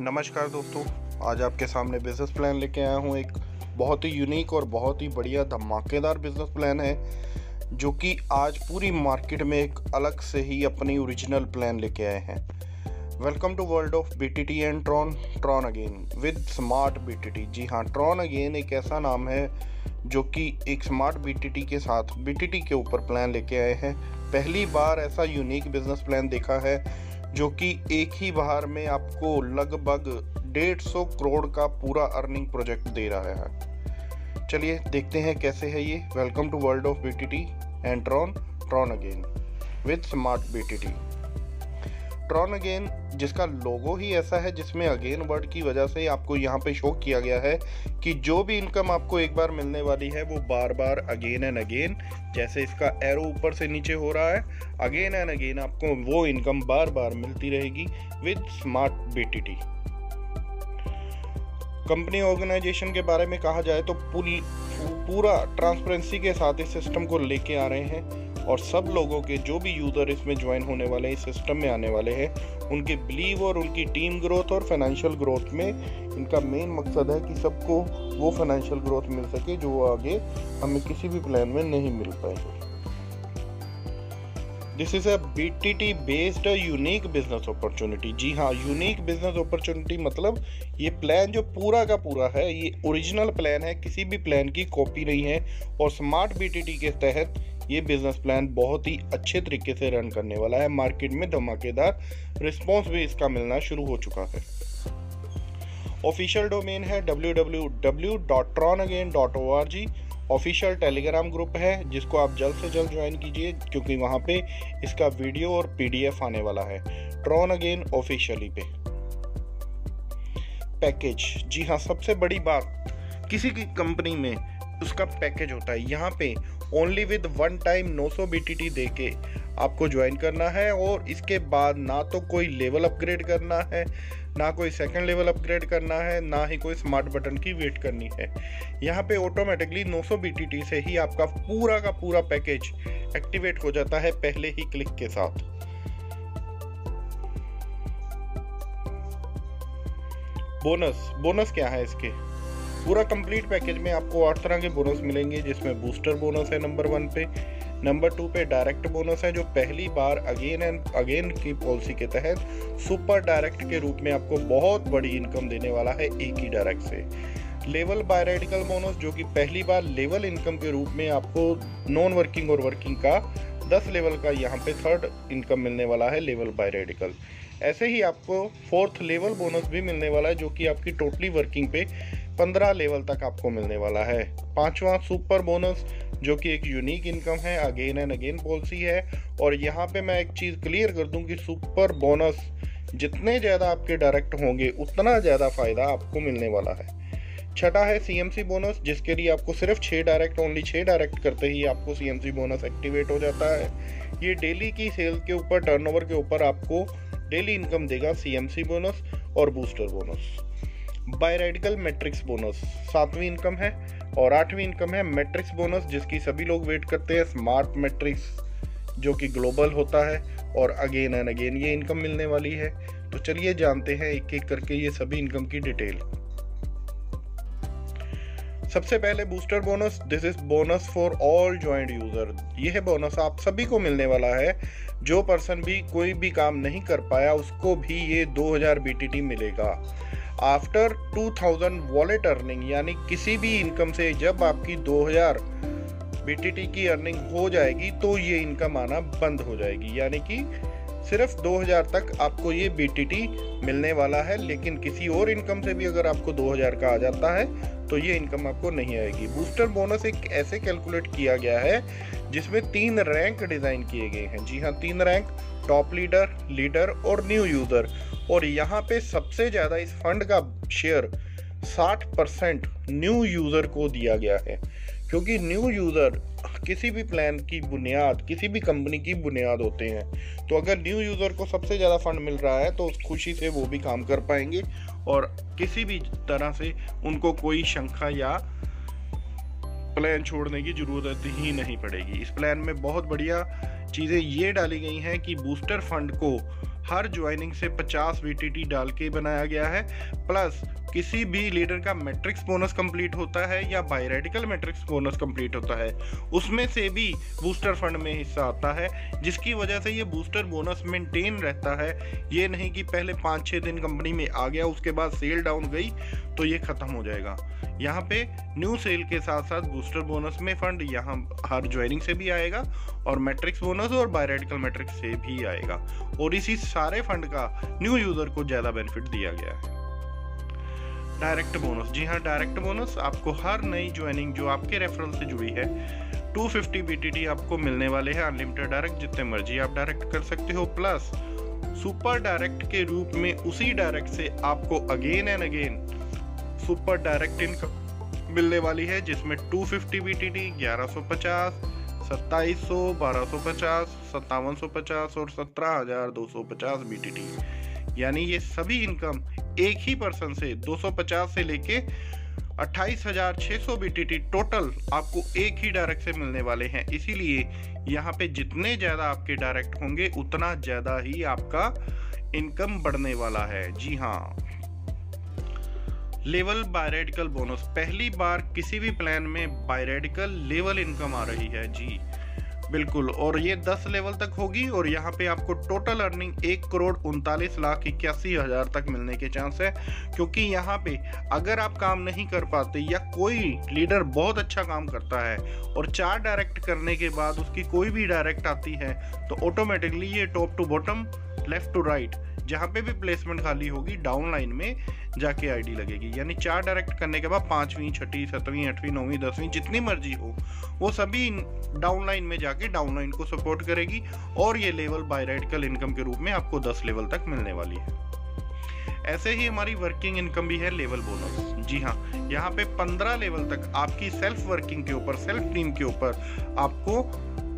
नमस्कार दोस्तों, आज आपके सामने बिजनेस प्लान लेके आया हूँ। एक बहुत ही यूनिक और बहुत ही बढ़िया धमाकेदार बिजनेस प्लान है जो कि आज पूरी मार्केट में एक अलग से ही अपनी ओरिजिनल प्लान लेके आए हैं। Welcome to world of BTT and Tron again with smart BTT. जी हाँ, ट्रॉन अगेन एक ऐसा नाम है जो कि एक स्मार्ट बीटीटी के साथ बीटीटी के ऊपर प्लान लेके आए हैं। पहली बार ऐसा यूनिक बिजनेस प्लान देखा है जो कि एक ही बार में आपको लगभग 150 करोड़ का पूरा अर्निंग प्रोजेक्ट दे रहा है। चलिए देखते हैं कैसे है ये। Welcome to world of BTT and Tron again with smart BTT. Tron again जिसका लोगो ही ऐसा है जिसमें अगेन वर्ड की वजह से आपको यहाँ पे शो किया गया है कि जो भी इनकम आपको एक बार मिलने वाली है वो बार बार अगेन एंड अगेन, जैसे इसका एरो ऊपर से नीचे हो रहा है, अगेन एंड अगेन आपको वो इनकम बार बार मिलती रहेगी with smart BTT. Company organisation के बारे में कहा जाए तो पूरा ट्रांसपेरेंसी के साथ इस सिस्टम को लेके आ रहे हैं और सब लोगों के जो भी यूज़र इसमें ज्वाइन होने वाले हैं, इस सिस्टम में आने वाले हैं, उनके बिलीव और उनकी टीम ग्रोथ और फाइनेंशियल ग्रोथ में इनका मेन मकसद है कि सबको वो फाइनेंशियल ग्रोथ मिल सके जो आगे हमें किसी भी प्लान में नहीं मिल पाएगी। This is a BTT based unique business opportunity. जी हाँ, यूनिक बिजनेस अपॉर्चुनिटी मतलब ये प्लान जो पूरा का पूरा है ये ओरिजिनल प्लान है, किसी भी प्लान की कॉपी नहीं है। और स्मार्ट बीटीटी के तहत ये बिजनेस प्लान बहुत ही अच्छे तरीके से रन करने वाला है। मार्केट में धमाकेदार रिस्पॉन्स भी इसका मिलना शुरू हो चुका है। ऑफिशियल डोमेन है www.tronagain.org। ऑफिशियल टेलीग्राम ग्रुप है जिसको आप जल्द से जल्द ज्वाइन कीजिए क्योंकि वहाँ पे इसका वीडियो और पीडीएफ आने वाला है ट्रॉन अगेन ऑफिशियली पे। पैकेज, जी हाँ, सबसे बड़ी बात किसी की कंपनी में उसका पैकेज होता है। यहाँ पे only with one time 900 BTT दे के आपको ज्वाइन करना है और इसके बाद ना तो कोई लेवल अपग्रेड करना है, ना कोई सेकंड लेवल अपग्रेड करना है, ना ही कोई स्मार्ट बटन की वेट करनी है। यहाँ पे ऑटोमेटिकली 900 बीटीटी से ही आपका पूरा का पूरा पैकेज एक्टिवेट हो जाता है पहले ही क्लिक के साथ। बोनस क्या है इसके? पूरा कंप्लीट पैकेज में आपको 8 तरह के बोनस मिलेंगे जिसमें बूस्टर बोनस है नंबर 1 पे, नंबर 2 पे डायरेक्ट बोनस है जो पहली बार अगेन एंड अगेन की पॉलिसी के तहत सुपर डायरेक्ट के रूप में आपको बहुत बड़ी इनकम देने वाला है एक ही डायरेक्ट से। लेवल बाय रेडिकल बोनस जो कि पहली बार लेवल इनकम के रूप में आपको नॉन वर्किंग और वर्किंग का 10 लेवल का यहाँ पे थर्ड इनकम मिलने वाला है लेवल बाय रेडिकल। ऐसे ही आपको 4th लेवल बोनस भी मिलने वाला है जो कि आपकी टोटली वर्किंग पे 15 लेवल तक आपको मिलने वाला है। 5वां सुपर बोनस जो कि एक यूनिक इनकम है, अगेन एंड अगेन पॉलिसी है। और यहाँ पे मैं एक चीज़ क्लियर कर दूं कि सुपर बोनस जितने ज़्यादा आपके डायरेक्ट होंगे उतना ज़्यादा फ़ायदा आपको मिलने वाला है। 6था है सीएमसी बोनस जिसके लिए आपको सिर्फ 6 डायरेक्ट, ओनली 6 डायरेक्ट करते ही आपको सीएमसी बोनस एक्टिवेट हो जाता है। ये डेली की सेल के ऊपर, टर्नओवर के ऊपर आपको डेली इनकम देगा सीएमसी बोनस और booster bonus. By radical matrix bonus 7वीं इनकम है और 8वीं इनकम है मैट्रिक्स बोनस जिसकी सभी लोग वेट करते हैं, स्मार्ट मैट्रिक्स जो कि ग्लोबल होता है और अगेन एंड अगेन ये इनकम मिलने वाली है। तो चलिए जानते हैं एक एक करके ये सभी इनकम की डिटेल। सबसे पहले booster bonus, this is bonus for all joint user. यह बोनस आप सभी को मिलने वाला है। जो पर्सन भी कोई भी काम नहीं कर पाया उसको भी ये 2000 बीटीटी मिलेगा। आफ्टर 2000 वॉलेट अर्निंग, यानी किसी भी इनकम से जब आपकी 2000 बीटीटी की अर्निंग हो जाएगी तो ये इनकम आना बंद हो जाएगी, यानी कि सिर्फ 2000 तक आपको ये बीटीटी मिलने वाला है। लेकिन किसी और इनकम से भी अगर आपको 2000 का आ जाता है तो ये इनकम आपको नहीं आएगी। बूस्टर बोनस एक ऐसे कैलकुलेट किया गया है जिसमें 3 रैंक डिजाइन किए गए हैं। जी हाँ, 3 रैंक, टॉप लीडर और न्यू यूजर। और यहाँ पे सबसे ज्यादा इस फंड का शेयर 60% न्यू यूजर को दिया गया है क्योंकि न्यू यूजर किसी भी प्लान की बुनियाद, किसी भी कंपनी की बुनियाद होते हैं। तो अगर न्यू यूजर को सबसे ज़्यादा फंड मिल रहा है तो उस खुशी से वो भी काम कर पाएंगे और किसी भी तरह से उनको कोई शंका या प्लान छोड़ने की ज़रूरत ही नहीं पड़ेगी। इस प्लान में बहुत बढ़िया चीज़ें ये डाली गई हैं कि बूस्टर फंड को हर ज्वाइनिंग से 50 VTT डाल के बनाया गया है। प्लस किसी भी लीडर का मैट्रिक्स बोनस कंप्लीट होता है या बायरेडिकल मैट्रिक्स बोनस कंप्लीट होता है, उसमें से भी बूस्टर फंड में हिस्सा आता है, जिसकी वजह से ये बूस्टर बोनस मेंटेन रहता है। ये नहीं कि पहले 5-6 दिन कंपनी में आ गया, उसके बाद सेल डाउन गई तो ये खत्म हो जाएगा। यहाँ पे न्यू सेल के साथ साथ बूस्टर बोनस में फंड यहाँ हर ज्वाइनिंग से भी आएगा और मैट्रिक्स बोनस और बायरेडिकल मैट्रिक्स से भी आएगा, और इसी सारे फंड का न्यू यूजर को ज्यादा बेनिफिट दिया गया है। डायरेक्ट बोनस, जी हाँ, डायरेक्ट बोनस आपको हर नई ज्वाइनिंग जो आपके रेफरल से जुड़ी है 250 BTT आपको मिलने वाले हैं। अनलिमिटेड डायरेक्ट जितने मर्जी आप डायरेक्ट कर सकते हो। प्लस सुपर डायरेक्ट के रूप में उसी डायरेक्ट से आपको again and again super direct income मिलने वाली है, जिसमें 250 BTT, 1150, 2700, 1250, 5750 और 17250 BTT, यानी ये सभी इनकम एक ही पर्सन से 250 से लेके 28,600 BTT टोटल आपको एक ही डायरेक्ट से मिलने वाले हैं। इसीलिए यहाँ पे जितने ज्यादा आपके डायरेक्ट होंगे उतना ज्यादा ही आपका इनकम बढ़ने वाला है। जी हाँ, लेवल बायरेडिकल बोनस, पहली बार किसी भी प्लान में बायरेडिकल लेवल इनकम आ रही है। जी बिल्कुल, और ये 10 लेवल तक होगी और यहाँ पे आपको टोटल अर्निंग 1,39,81,000 तक मिलने के चांस है। क्योंकि यहाँ पे अगर आप काम नहीं कर पाते या कोई लीडर बहुत अच्छा काम करता है और 4 डायरेक्ट करने के बाद उसकी कोई भी डायरेक्ट आती है तो ऑटोमेटिकली ये top to bottom, left to right, जहाँ पे भी प्लेसमेंट खाली होगी डाउन लाइन में जाके आईडी लगेगी। यानी 4 डायरेक्ट करने के बाद 5वीं, 6वीं, 7वीं, 8वीं, 9वीं, 10वीं जितनी मर्जी हो वो सभी डाउन लाइन में जाके डाउन लाइन को सपोर्ट करेगी, और ये लेवल बायरेडिकल इनकम के रूप में आपको 10 लेवल तक मिलने वाली है। ऐसे ही हमारी वर्किंग इनकम भी है लेवल बोनस। जी हाँ, यहाँ पे 15 लेवल तक आपकी सेल्फ वर्किंग के ऊपर, सेल्फ टीम के ऊपर आपको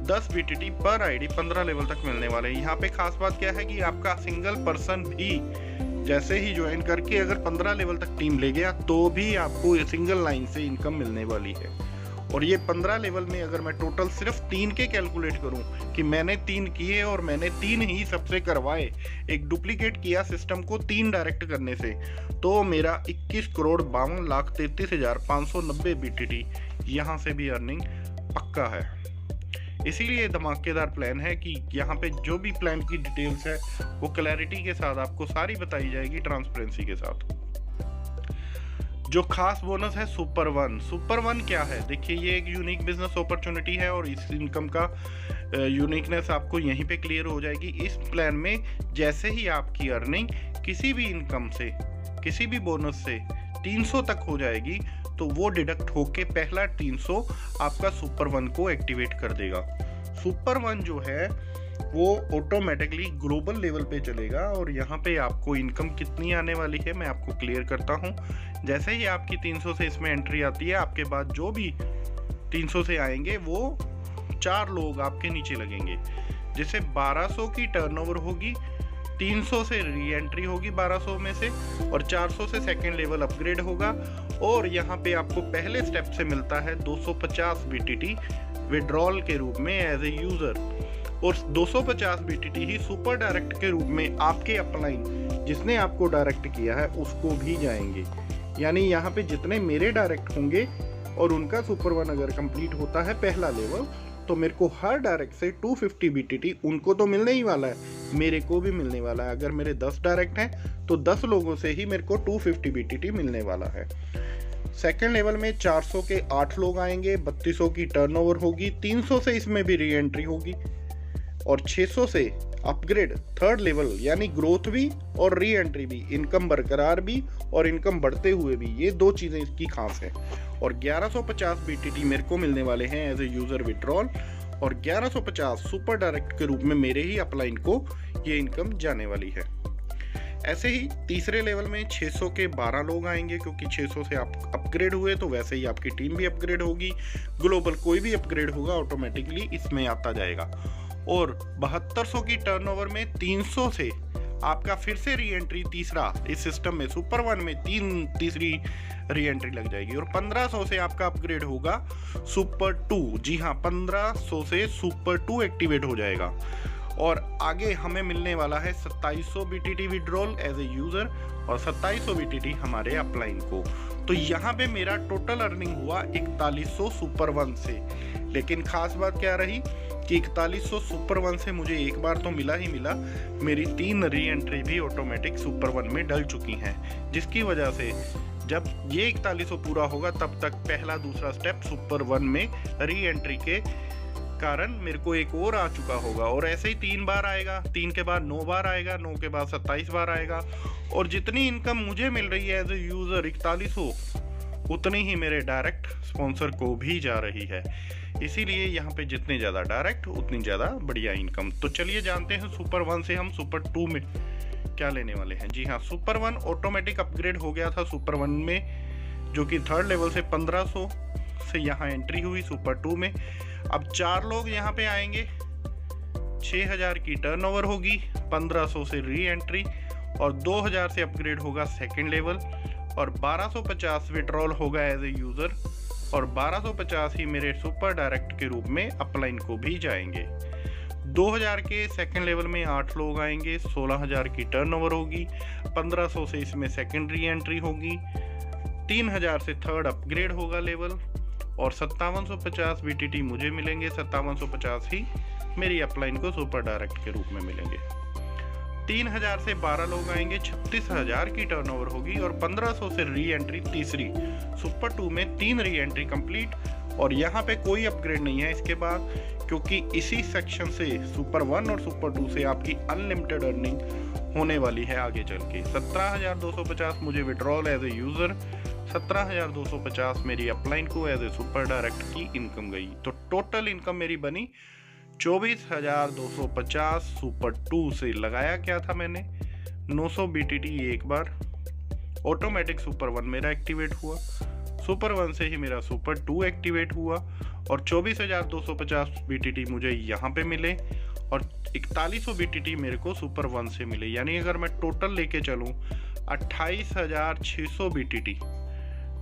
10 BTT पर आईडी 15 लेवल तक मिलने वाले हैं। यहाँ पे खास बात क्या है कि आपका सिंगल पर्सन भी जैसे ही ज्वाइन करके अगर 15 लेवल तक टीम ले गया तो भी आपको सिंगल लाइन से इनकम मिलने वाली है। और ये 15 लेवल में अगर मैं टोटल सिर्फ 3 के कैलकुलेट करूं कि मैंने 3 किए और मैंने 3 ही सबसे करवाए, एक डुप्लीकेट किया सिस्टम को 3 डायरेक्ट करने से, तो मेरा 21,52,33,590 BTT यहाँ से भी अर्निंग पक्का है। इसीलिए धमाकेदार प्लान है कि यहाँ पे जो भी प्लान की डिटेल्स है वो क्लैरिटी के साथ आपको सारी बताई जाएगी, ट्रांसपेरेंसी के साथ। जो खास बोनस है सुपर वन। सुपर वन क्या है? देखिए, ये एक यूनिक बिजनेस अपॉर्चुनिटी है और इस इनकम का यूनिकनेस आपको यहीं पे क्लियर हो जाएगी। इस प्लान में जैसे ही आपकी अर्निंग किसी भी इनकम से, किसी भी बोनस से 300 तक हो जाएगी तो वो डिडक्ट होके पहला 300 आपका सुपर वन को एक्टिवेट कर देगा। सुपर वन जो है वो ऑटोमेटिकली ग्लोबल लेवल पे चलेगा और यहाँ पे आपको इनकम कितनी आने वाली है मैं आपको क्लियर करता हूँ। जैसे ही आपकी 300 से इसमें एंट्री आती है, आपके बाद जो भी 300 से आएंगे वो 4 लोग आपके नीचे लगेंगे। जैसे 1200 की टर्नओवर होगी, 300 से री एंट्री होगी 1200 में से, और 400 से सेकेंड लेवल अपग्रेड होगा। और यहाँ पे आपको पहले स्टेप से मिलता है 250 BTT विड्रॉल के रूप में एज ए यूजर, और 250 BTT ही सुपर डायरेक्ट के रूप में आपके अपलाइन जिसने आपको डायरेक्ट किया है उसको भी जाएंगे। यानी यहाँ पे जितने मेरे डायरेक्ट होंगे और उनका सुपर वन अगर कंप्लीट होता है पहला लेवल, तो मेरे को हर डायरेक्ट से 250 BTT उनको तो मिलने ही वाला है, मेरे को भी मिलने वाला है। अगर मेरे 10 डायरेक्ट हैं तो 10 लोगों से ही मेरे को 250 BTT मिलने वाला है। सेकेंड लेवल में 400 के 8 लोग आएंगे, 3200 की टर्नओवर होगी, 300 से इसमें भी री एंट्री होगी, और 600 से अपग्रेड थर्ड लेवल यानी ग्रोथ भी और री एंट्री भी, इनकम बरकरार भी और इनकम बढ़ते हुए भी, ये 2 चीज़ें इसकी खास है। और 1150 BTT मेरे को मिलने वाले हैं एज ए यूज़र विड्रॉल, और 1150 सुपर डायरेक्ट के रूप में मेरे ही अपलाइन को ये इनकम जाने वाली है। ऐसे ही तीसरे लेवल में 600 के 12 लोग आएंगे, क्योंकि 600 से आप अपग्रेड हुए तो वैसे ही आपकी टीम भी अपग्रेड होगी, ग्लोबल कोई भी अपग्रेड होगा ऑटोमेटिकली इसमें आता जाएगा। और 7200 की टर्नओवर में 300 से आपका फिर से री एंट्री तीसरा इस सिस्टम में सुपर वन में तीसरी री एंट्री लग जाएगी, और 1500 से आपका अपग्रेड होगा सुपर 2। जी हाँ, 1500 से सुपर 2 एक्टिवेट हो जाएगा, और आगे हमें मिलने वाला है 2700 BTT withdrawal as a user और 2700 BTT हमारे अपलाइन को। तो यहाँ पे मेरा टोटल अर्निंग हुआ 4100 सुपर वन से। लेकिन खास बात क्या रही कि 4100 सुपर वन से मुझे एक बार तो मिला ही मिला, मेरी 3 री एंट्री भी ऑटोमेटिक सुपर वन में डल चुकी हैं, जिसकी वजह से जब ये 4100 पूरा होगा तब तक पहला दूसरा स्टेप सुपर वन में री एंट्री के कारण मेरे को एक और आ चुका होगा। और ऐसे ही 3 बार आएगा, 3 के बाद 9 बार आएगा, 9 के बाद 27 बार आएगा। और जितनी इनकम मुझे मिल रही है एज ए यूज़र 4100, उतनी ही मेरे डायरेक्ट स्पॉन्सर को भी जा रही है। इसीलिए यहाँ पे जितने ज़्यादा डायरेक्ट उतनी ज़्यादा बढ़िया इनकम। तो चलिए जानते हैं सुपर वन से हम सुपर टू में क्या लेने वाले हैं। जी हाँ, सुपर वन ऑटोमेटिक अपग्रेड हो गया था सुपर वन में, जो कि 3rd लेवल से 1500 से यहाँ एंट्री हुई सुपर टू में। अब 4 लोग यहाँ पे आएंगे, 6000 की टर्नओवर होगी, 1500 से री एंट्री और 2000 से अपग्रेड होगा 2nd लेवल और 1250 विड्रॉल होगा एज ए यूज़र और 1250 ही मेरे सुपर डायरेक्ट के रूप में अपलाइन को भी जाएंगे। 2000 के 2nd लेवल में 8 लोग आएंगे, 16000 की टर्नओवर होगी, 1500 से इसमें 2nd री एंट्री होगी, 3000 से 3rd अपग्रेड होगा लेवल और 5750 BTT मुझे मिलेंगे। 5750 ही मेरी अपलाइन को सुपर डायरेक्ट के रूप में मिलेंगे। 3000 से 12 लोग आएंगे, 36000 की टर्नओवर होगी और 1500 से री एंट्री तीसरी सुपर 2 में 3 री एंट्री कंप्लीट। और यहाँ पे कोई अपग्रेड नहीं है इसके बाद, क्योंकि इसी सेक्शन से सुपर 1 और सुपर 2 से आपकी अनलिमिटेड अर्निंग होने वाली है आगे चल के। 17250 मुझे विड्रॉल एज ए यूज़र, 17250 मेरी अपलाइन को एज ए सुपर डायरेक्ट की इनकम गई। तो टोटल इनकम मेरी बनी 24250 सुपर 2 से। लगाया क्या था मैंने, 900 BTT एक बार। ऑटोमेटिक सुपर 1 मेरा एक्टिवेट हुआ, सुपर 1 से ही मेरा सुपर 2 एक्टिवेट हुआ और 24250 BTT मुझे यहाँ पे मिले और 4100 BTT मेरे को सुपर 1 से मिले। यानी अगर मैं टोटल लेके चलूँ 28600 BTT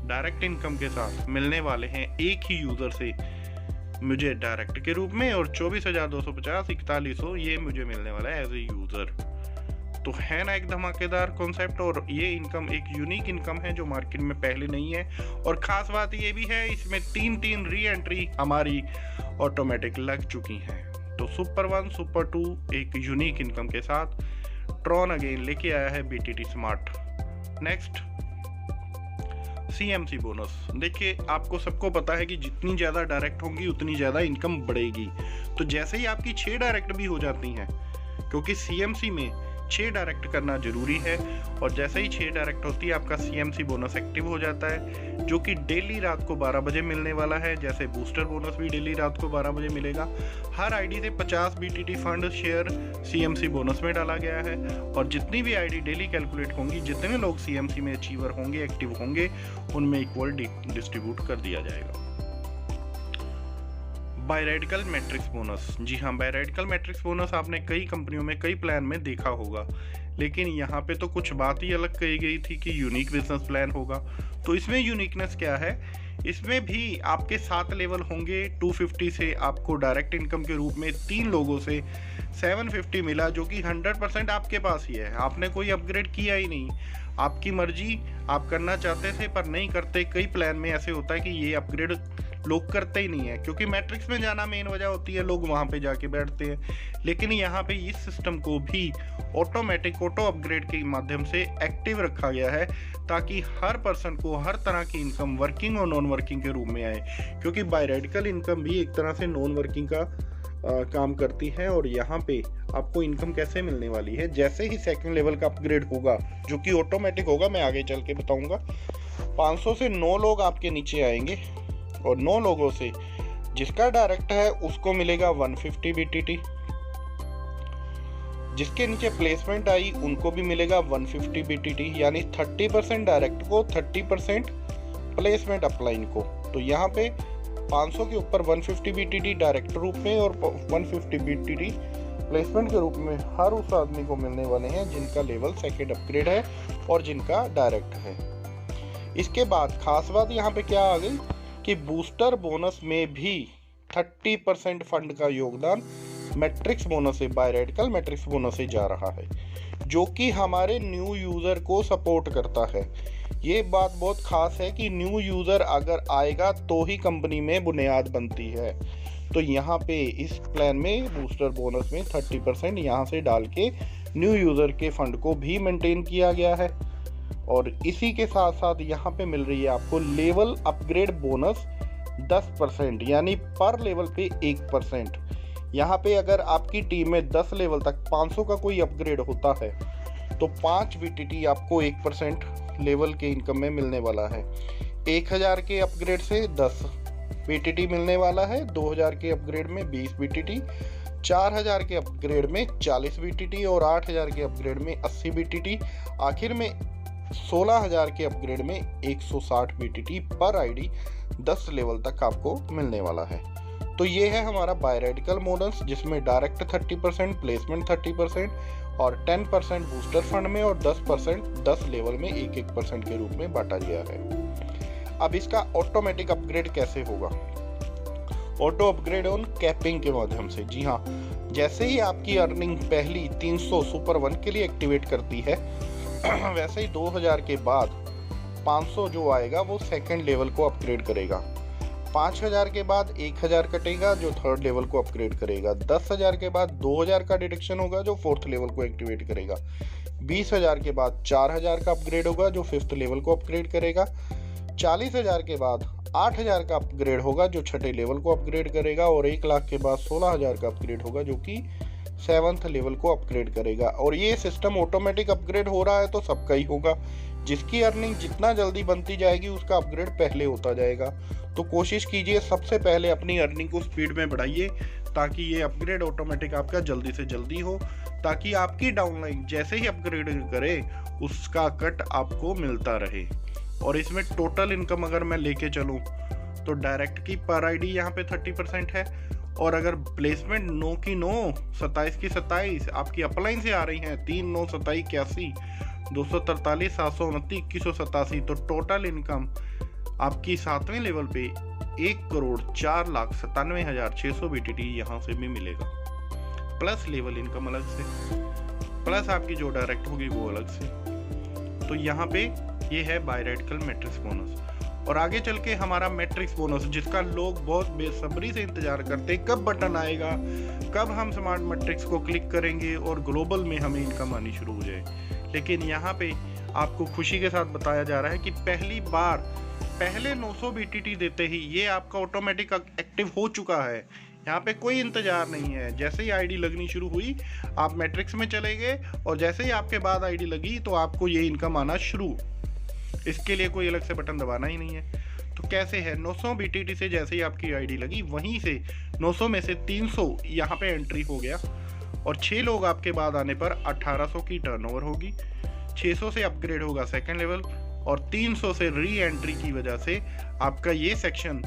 डायरेक्ट इनकम के साथ मिलने वाले हैं एक ही यूज़र से मुझे डायरेक्ट के रूप में और 24250 4100 ये मुझे मिलने वाला है एज ए यूज़र। तो है ना एक धमाकेदार कॉन्सेप्ट। और ये इनकम एक यूनिक इनकम है जो मार्केट में पहले नहीं है। और ख़ास बात ये भी है, इसमें 3 री एंट्री हमारी ऑटोमेटिक लग चुकी हैं। तो सुपर 1 सुपर 2 एक यूनिक इनकम के साथ ट्रॉन अगेन लेके आया है BTT smart. Next CMC bonus. देखिए, आपको सबको पता है कि जितनी ज़्यादा डायरेक्ट होंगी उतनी ज़्यादा इनकम बढ़ेगी। तो जैसे ही आपकी 6 डायरेक्ट भी हो जाती हैं, क्योंकि CMC में 6 डायरेक्ट करना जरूरी है, और जैसे ही 6 डायरेक्ट होती है आपका CMC बोनस एक्टिव हो जाता है, जो कि डेली रात को 12 बजे मिलने वाला है। जैसे बूस्टर बोनस भी डेली रात को 12 बजे मिलेगा। हर आईडी से 50 BTT fund share CMC bonus में डाला गया है और जितनी भी आईडी डेली कैलकुलेट होंगी, जितने लोग CMC में अचीवर होंगे, एक्टिव होंगे, उनमें इक्वल डिस्ट्रीब्यूट कर दिया जाएगा। बायरेडिकल मैट्रिक्स बोनस। जी हाँ, बायरेडिकल मैट्रिक्स बोनस आपने कई कंपनियों में कई प्लान में देखा होगा, लेकिन यहाँ पे तो कुछ बात ही अलग कही गई थी कि यूनिक बिजनेस प्लान होगा। तो इसमें यूनिकनेस क्या है, इसमें भी आपके 7 लेवल होंगे। 250 से आपको डायरेक्ट इनकम के रूप में 3 लोगों से 750 मिला, जो कि 100% आपके पास ही है। आपने कोई अपग्रेड किया ही नहीं, आपकी मर्जी, आप करना चाहते थे पर नहीं करते। कई प्लान में ऐसे होता है कि ये अपग्रेड लोग करते ही नहीं है, क्योंकि मैट्रिक्स में जाना मेन वजह होती है, लोग वहाँ पे जाके बैठते हैं। लेकिन यहाँ पे इस सिस्टम को भी ऑटोमेटिक ऑटो अपग्रेड के माध्यम से एक्टिव रखा गया है, ताकि हर पर्सन को हर तरह की इनकम वर्किंग और नॉन वर्किंग के रूप में आए, क्योंकि बायरेडिकल इनकम भी एक तरह से नॉन वर्किंग का काम करती है। और यहाँ पे आपको इनकम कैसे मिलने वाली है, जैसे ही 2nd लेवल का अपग्रेड होगा, जो कि ऑटोमेटिक होगा, मैं आगे चल के बताऊंगा। 500 से 9 लोग आपके नीचे आएंगे और 9 लोगों से जिसका डायरेक्ट है उसको मिलेगा 150 BTT। जिसके नीचे प्लेसमेंट आई उनको भी मिलेगा 150 BTT, यानी 30% डायरेक्ट को, 30% प्लेसमेंट अपलाइन को। तो यहाँ पे 500 के ऊपर 150 BTT डायरेक्ट रूप में और 150 BTT प्लेसमेंट के रूप में हर उस आदमी को मिलने वाले हैं जिनका लेवल 2nd अपग्रेड है और जिनका डायरेक्ट है। इसके बाद खास बात यहाँ पे क्या आ गई कि बूस्टर बोनस में भी 30% फंड का योगदान मैट्रिक्स बोनस से, बाय रेडिकल मैट्रिक्स बोनस से जा रहा है, जो कि हमारे न्यू यूज़र को सपोर्ट करता है। ये बात बहुत खास है कि न्यू यूज़र अगर आएगा तो ही कंपनी में बुनियाद बनती है। तो यहाँ पे इस प्लान में बूस्टर बोनस में 30% यहाँ से डाल के न्यू यूज़र के फंड को भी मेंटेन किया गया है। और इसी के साथ साथ यहाँ पे मिल रही है आपको लेवल अपग्रेड बोनस 10%, यानी पर लेवल पे 1%। यहाँ पे अगर आपकी टीम में 10 लेवल तक 500 का कोई अपग्रेड होता है तो 5 VTT आपको 1% लेवल के इनकम में मिलने वाला है। 1000 के अपग्रेड से 10 VTT मिलने वाला है, 2000 के अपग्रेड में 20 VTT, 4000 के अपग्रेड में 40 VTT और 8000 के अपग्रेड में 80 VTT, आखिर में 16000 के अपग्रेड में 160 VTT पर आईडी 10 लेवल तक आपको मिलने वाला है। तो ये है हमारा बाय रेडिकल बोनस, जिसमें डायरेक्ट 30%, प्लेसमेंट 30% और 10% बूस्टर फंड में और 10% 10 लेवल में 1-1% के रूप में बांटा गया है। अब इसका ऑटोमेटिक अपग्रेड कैसे होगा? ऑटो अपग्रेड ऑन कैपिंग के माध्यम से। जी हाँ, जैसे ही आपकी अर्निंग पहली 300 सुपर 1 के लिए एक्टिवेट करती है, वैसे ही 2000 के बाद 500 जो आएगा वो सेकंड लेवल को अपग्रेड करेगा। 5000 के बाद 1000 कटेगा जो थर्ड लेवल को अपग्रेड करेगा। 10000 के बाद 2000 का डिडक्शन होगा जो फोर्थ लेवल को एक्टिवेट करेगा। 20000 के बाद 4000 का अपग्रेड होगा जो फिफ्थ लेवल को अपग्रेड करेगा। 40000 के बाद 8000 का अपग्रेड होगा जो छठे लेवल को अपग्रेड करेगा। और 1 लाख के बाद 16000 का अपग्रेड होगा जो कि 7th लेवल को अपग्रेड करेगा। और ये सिस्टम ऑटोमेटिक अपग्रेड हो रहा है तो सबका ही होगा। जिसकी अर्निंग जितना जल्दी बनती जाएगी उसका अपग्रेड पहले होता जाएगा। तो कोशिश कीजिए सबसे पहले अपनी अर्निंग को स्पीड में बढ़ाइए ताकि ये अपग्रेड ऑटोमेटिक आपका जल्दी से जल्दी हो, ताकि आपकी डाउनलाइन जैसे ही अपग्रेड करे उसका कट आपको मिलता रहे। और इसमें टोटल इनकम अगर मैं लेके चलूँ तो डायरेक्ट की पर आईडी यहाँ पे 30% है, और अगर प्लेसमेंट 9 की 9, 27 की 27 आपकी अपलाइन से आ रही हैं, 3 9 27 81 243 729 2187, तो टोटल इनकम आपकी 7वें लेवल पे 1,04,97,600 VTT यहाँ से भी मिलेगा, प्लस लेवल इनकम अलग से, प्लस आपकी जो डायरेक्ट होगी वो अलग से। तो यहाँ पे ये है बाय रेडिकल मैट्रिक्स बोनस। और आगे चल के हमारा मैट्रिक्स बोनस, जिसका लोग बहुत बेसब्री से इंतजार करते हैं कब बटन आएगा, कब हम स्मार्ट मैट्रिक्स को क्लिक करेंगे और ग्लोबल में हमें इनकम आनी शुरू हो जाए। लेकिन यहाँ पे आपको खुशी के साथ बताया जा रहा है कि पहली बार पहले 900 VTT देते ही ये आपका ऑटोमेटिक एक्टिव हो चुका है। यहाँ पे कोई इंतजार नहीं है। जैसे ही आईडी लगनी शुरू हुई आप मैट्रिक्स में चले गए और जैसे ही आपके बाद आईडी लगी तो आपको ये इनकम आना शुरू। इसके लिए कोई अलग से बटन दबाना ही नहीं है। तो कैसे है, 900 VTT से जैसे ही आपकी आईडी लगी वहीं से 900 में से 300 यहाँ पे एंट्री हो गया और 6 लोग आपके बाद आने पर 1800 की टर्नओवर होगी। 600 से अपग्रेड होगा सेकंड लेवल और 300 से री एंट्री की वजह से आपका ये सेक्शन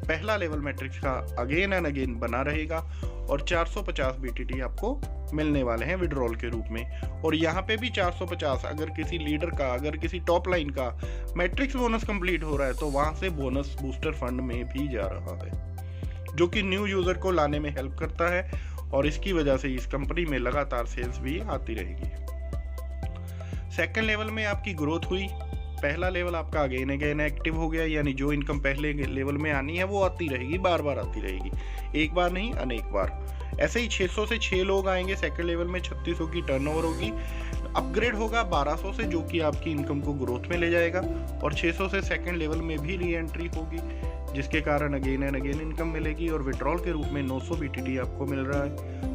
पहला लेवल मैट्रिक्स का अगेन एंड अगेन बना रहेगा और 450 VTT आपको मिलने वाले हैं विड्रॉल के रूप में। और यहाँ पे भी 450 अगर किसी लीडर का, अगर किसी टॉप लाइन का मैट्रिक्स बोनस कंप्लीट हो रहा है तो वहाँ से बोनस बूस्टर फंड में भी जा रहा है, जो कि न्यू यूज़र को लाने में हेल्प करता है और इसकी वजह से इस कंपनी में लगातार सेल्स भी आती रहेगी। सेकंड लेवल में आपकी ग्रोथ हुई, पहला लेवल आपका अगेन एक्टिव हो गया, यानी जो इनकम पहले लेवल में आनी है वो आती रहेगी, बार बार आती रहेगी, एक बार नहीं अनेक बार। ऐसे ही 600 से 6 लोग आएंगे सेकंड लेवल में, 3600 की टर्नओवर होगी, अपग्रेड होगा 1200 से जो कि आपकी इनकम को ग्रोथ में ले जाएगा और 600 से सेकंड लेवल में भी री एंट्री होगी जिसके कारण अगेन एंड अगेन इनकम मिलेगी और विड्रॉल के रूप में 900 VTT आपको मिल रहा है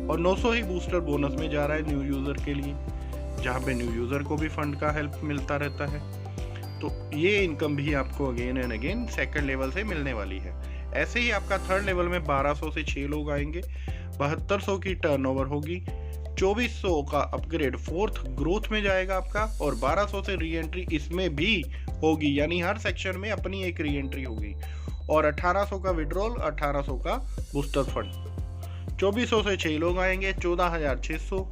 और 900 ही बूस्टर बोनस में जा रहा है न्यू यूज़र के लिए, जहाँ पे न्यू यूज़र को भी फंड का हेल्प मिलता रहता है। तो ये इनकम भी आपको again and again second level से मिलने वाली है। ऐसे ही आपका थर्ड लेवल में 1200 से 6 लोग आएंगे, 7200 की टर्नओवर होगी, 2400 का अपग्रेड फोर्थ ग्रोथ में जाएगा आपका और 1200 से री एंट्री इसमें भी होगी, यानी हर सेक्शन में अपनी एक री एंट्री होगी और 1800 का विड्रॉल, 1800 का बूस्टर फंड। 2400 से 6 लोग आएंगे, 14600,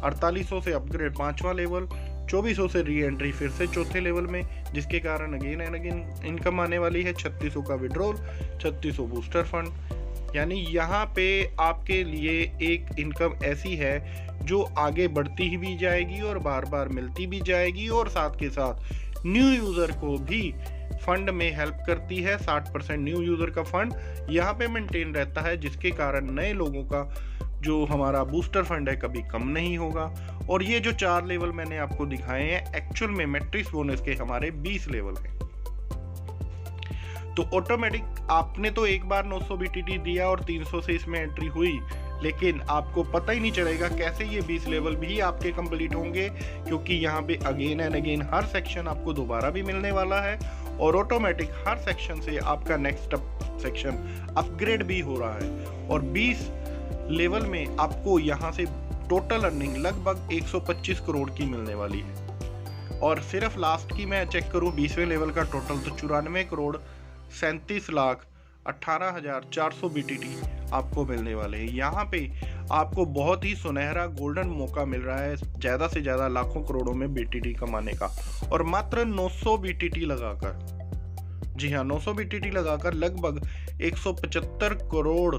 4800 से अपग्रेड 5वां लेवल, 2400 से री एंट्री फिर से चौथे लेवल में जिसके कारण अगेन एंड अगेन इनकम आने वाली है, 3600 का विड्रॉल, 3600 बूस्टर फंड, यानी यहाँ पे आपके लिए एक इनकम ऐसी है जो आगे बढ़ती ही भी जाएगी और बार बार मिलती भी जाएगी, और साथ के साथ न्यू यूज़र को भी फंड में हेल्प करती है। 60% न्यू यूज़र का फंड यहाँ पे मेंटेन रहता है, जिसके कारण नए लोगों का जो हमारा बूस्टर फंड है कभी कम नहीं होगा। और ये जो 4 लेवल मैंने आपको दिखाए हैं, एक्चुअल में मैट्रिक्स बोनस के हमारे 20 लेवल हैं। तो ऑटोमेटिक आपने तो एक बार 900 BTT दिया और 300 से इसमें एंट्री हुई, लेकिन आपको पता ही नहीं चलेगा कैसे ये 20 लेवल भी आपके कंप्लीट होंगे, क्योंकि यहाँ पे again and again her section आपको दोबारा भी मिलने वाला है, और ऑटोमेटिक हर सेक्शन से आपका नेक्स्ट सेक्शन अपग्रेड भी हो रहा है। और 20 लेवल में आपको यहाँ से टोटल अर्निंग लगभग 125 करोड़ की मिलने वाली है। और सिर्फ लास्ट की मैं चेक करूँ 20वें लेवल का टोटल, तो 94 करोड़ 37,18,400 BTT आपको मिलने वाले हैं। यहाँ पे आपको बहुत ही सुनहरा गोल्डन मौका मिल रहा है ज़्यादा से ज़्यादा लाखों करोड़ों में BTT कमाने का, और मात्र 900 BTT लगाकर, जी हाँ 900 BTT लगाकर लगभग 175 करोड़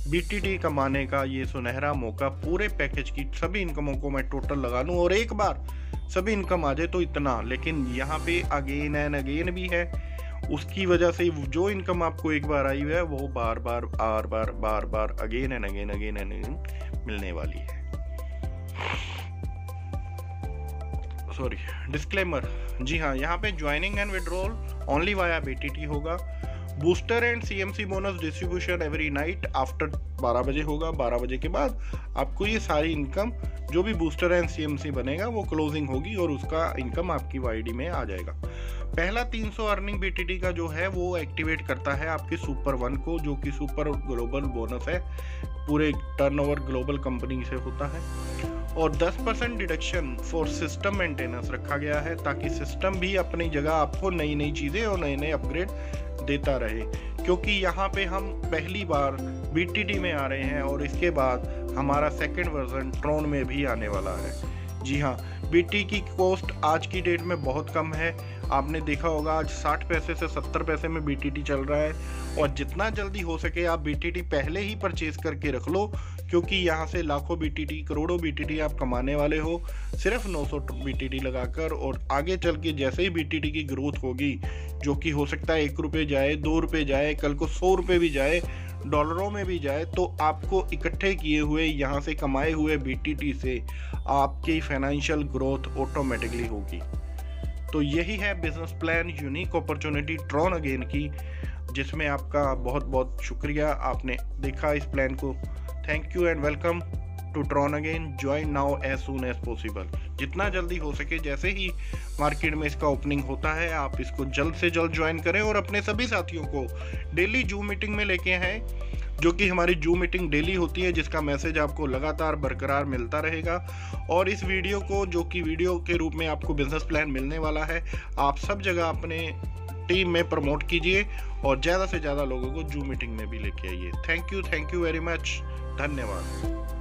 BTT कमाने का ये सुनहरा मौका। पूरे पैकेज की सभी इनकमों को मैं टोटल लगा लूँ और एक बार सभी इनकम आ जाए तो इतना, लेकिन यहाँ पे अगेन एंड अगेन भी है, उसकी वजह से जो इनकम आपको एक बार आई है वो बार बार अगेन एंड अगेन मिलने वाली है। सॉरी, डिस्क्लेमर, जी हाँ, यहाँ पे joining and withdrawal only via BTT होगा। Booster and CMC bonus distribution every night after 12 बजे होगा। 12 बजे के बाद आपको ये सारी इनकम जो भी बूस्टर एंड CMC बनेगा वो क्लोजिंग होगी और उसका इनकम आपकी YD में आ जाएगा। पहला 300 अर्निंग BTT का जो है वो एक्टिवेट करता है आपके सुपर 1 को, जो कि सुपर ग्लोबल बोनस है, पूरे टर्नओवर ग्लोबल कंपनी से होता है। और 10% डिडक्शन फॉर सिस्टम मेंटेनेंस रखा गया है, ताकि सिस्टम भी अपनी जगह आपको नई नई चीज़ें और नए नए अपग्रेड देता रहे, क्योंकि यहाँ पे हम पहली बार BTT में आ रहे हैं और इसके बाद हमारा सेकंड वर्जन ट्रॉन में भी आने वाला है। जी हाँ, BTT की कॉस्ट आज की डेट में बहुत कम है। आपने देखा होगा आज 60 पैसे से 70 पैसे में BTT चल रहा है, और जितना जल्दी हो सके आप BTT पहले ही परचेज करके रख लो, क्योंकि यहाँ से लाखों BTT करोड़ों BTT आप कमाने वाले हो सिर्फ 900 BTT लगाकर। और आगे चल के जैसे ही BTT की ग्रोथ होगी, जो कि हो सकता है 1 रुपये जाए, 2 रुपये जाए, कल को 100 रुपये भी जाए, डॉलरों में भी जाए, तो आपको इकट्ठे किए हुए यहाँ से कमाए हुए BTT से आपकी फाइनेंशियल ग्रोथ ऑटोमेटिकली होगी। तो यही है business plan unique opportunity Tron again की, जिसमें आपका बहुत बहुत शुक्रिया आपने देखा इस प्लान को। Thank you and welcome to Tron again. Join now as soon as possible, जितना जल्दी हो सके, जैसे ही मार्केट में इसका ओपनिंग होता है आप इसको जल्द से जल्द ज्वाइन करें, और अपने सभी साथियों को डेली जूम मीटिंग में लेके आएं, जो कि हमारी जूम मीटिंग डेली होती है, जिसका मैसेज आपको लगातार बरकरार मिलता रहेगा। और इस वीडियो को, जो कि वीडियो के रूप में आपको बिजनेस प्लान मिलने वाला है, आप सब जगह अपने टीम में प्रमोट कीजिए और ज़्यादा से ज़्यादा लोगों को जूम मीटिंग में भी लेके आइए। थैंक यू वेरी मच, धन्यवाद।